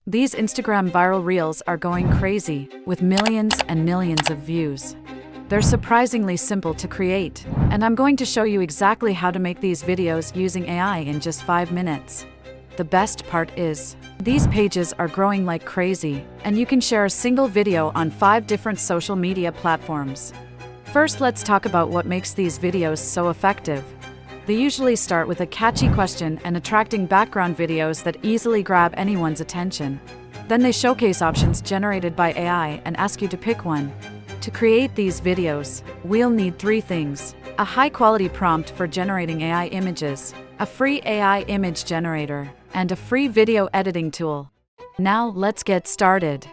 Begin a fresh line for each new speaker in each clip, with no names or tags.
These Instagram viral reels are going crazy, with millions and millions of views. They're surprisingly simple to create, and I'm going to show you exactly how to make these videos using AI in just 5 minutes. The best part is, these pages are growing like crazy, and you can share a single video on 5 different social media platforms. First, let's talk about what makes these videos so effective. They usually start with a catchy question and attracting background videos that easily grab anyone's attention. Then they showcase options generated by AI and ask you to pick one. To create these videos, we'll need 3 things: a high-quality prompt for generating AI images, a free AI image generator, and a free video editing tool. Now let's get started.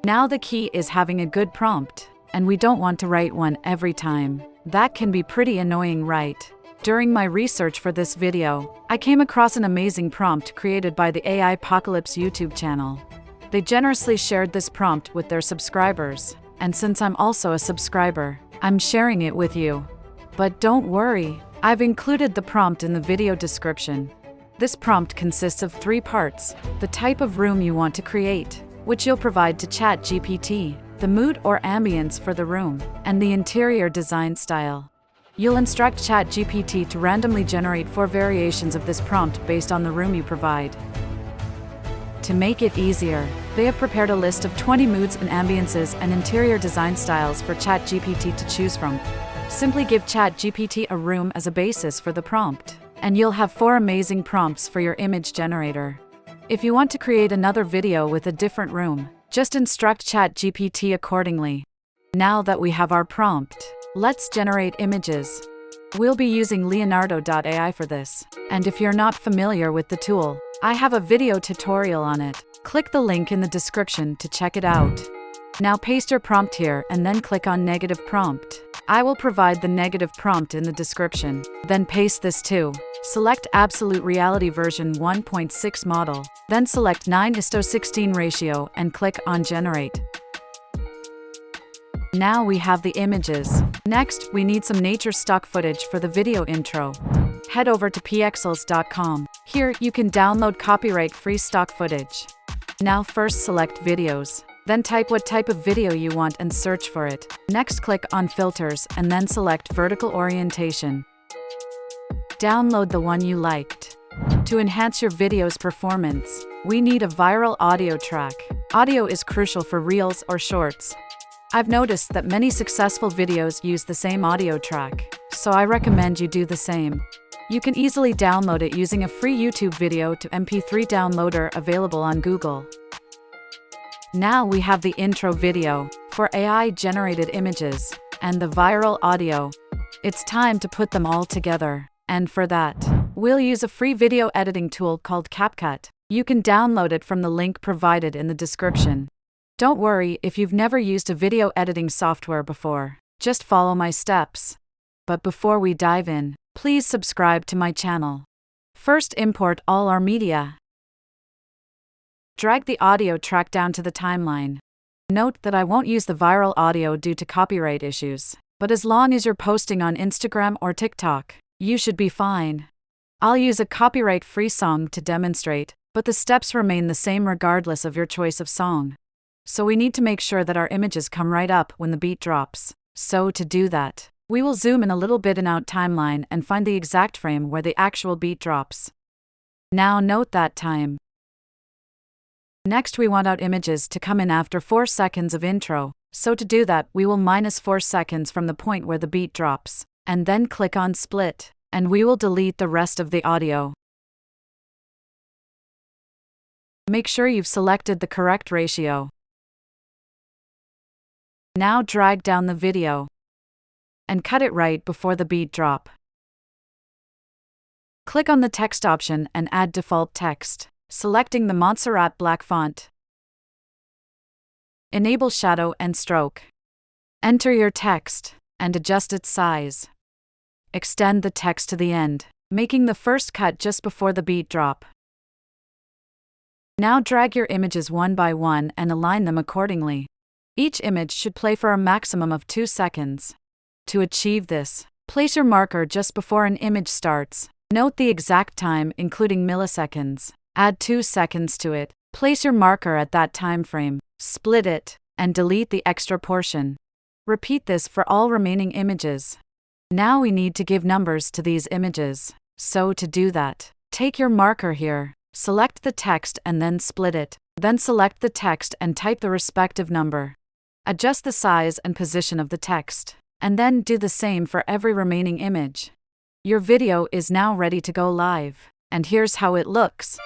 Now the key is having a good prompt, and we don't want to write one every time. That can be pretty annoying, right? During my research for this video, I came across an amazing prompt created by the AI Apocalypse YouTube channel. They generously shared this prompt with their subscribers, and since I'm also a subscriber, I'm sharing it with you. But don't worry, I've included the prompt in the video description. This prompt consists of 3 parts: the type of room you want to create, which you'll provide to ChatGPT, the mood or ambience for the room, and the interior design style. You'll instruct ChatGPT to randomly generate 4 variations of this prompt based on the room you provide. To make it easier, they have prepared a list of 20 moods and ambiances and interior design styles for ChatGPT to choose from. Simply give ChatGPT a room as a basis for the prompt, and you'll have 4 amazing prompts for your image generator. If you want to create another video with a different room, just instruct ChatGPT accordingly. Now that we have our prompt, let's generate images. We'll be using Leonardo.ai for this, and if you're not familiar with the tool, I have a video tutorial on it. Click the link in the description to check it out. Now paste your prompt here and then click on negative prompt. I will provide the negative prompt in the description. Then paste this too. Select Absolute Reality version 1.6 model, then select 9:16 ratio and click on Generate. Now we have the images. Next, we need some nature stock footage for the video intro. Head over to pxels.com. Here, you can download copyright-free stock footage. Now first select videos. Then type what type of video you want and search for it. Next, click on Filters and then select Vertical Orientation. Download the one you liked. To enhance your video's performance, we need a viral audio track. Audio is crucial for reels or shorts. I've noticed that many successful videos use the same audio track, so I recommend you do the same. You can easily download it using a free YouTube video to MP3 downloader available on Google. Now we have the intro video for AI-generated images and the viral audio. It's time to put them all together, and for that, we'll use a free video editing tool called CapCut. You can download it from the link provided in the description. Don't worry if you've never used a video editing software before, just follow my steps. But before we dive in, please subscribe to my channel. First, import all our media. Drag the audio track down to the timeline. Note that I won't use the viral audio due to copyright issues, but as long as you're posting on Instagram or TikTok, you should be fine. I'll use a copyright-free song to demonstrate, but the steps remain the same regardless of your choice of song. So we need to make sure that our images come right up when the beat drops. So to do that, we will zoom in a little bit in out timeline and find the exact frame where the actual beat drops. Now note that time. Next, we want out images to come in after 4 seconds of intro. So to do that, we will minus 4 seconds from the point where the beat drops, and then click on Split, and we will delete the rest of the audio. Make sure you've selected the correct ratio. Now drag down the video and cut it right before the beat drop. Click on the text option and add default text, selecting the Montserrat black font. Enable shadow and stroke. Enter your text and adjust its size. Extend the text to the end, making the first cut just before the beat drop. Now drag your images one by one and align them accordingly. Each image should play for a maximum of 2 seconds. To achieve this, place your marker just before an image starts. Note the exact time, including milliseconds. Add 2 seconds to it, Place your marker at that time frame, split it, and delete the extra portion. Repeat this for all remaining images. Now we need to give numbers to these images. So to do that, take your marker here, select the text and then split it. Then select the text and type the respective number. Adjust the size and position of the text, and then do the same for every remaining image. Your video is now ready to go live, and here's how it looks.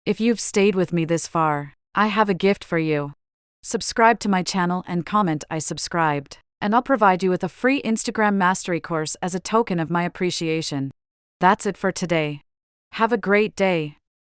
If you've stayed with me this far, I have a gift for you. Subscribe to my channel and comment I subscribed, and I'll provide you with a free Instagram mastery course as a token of my appreciation. That's it for today. Have a great day.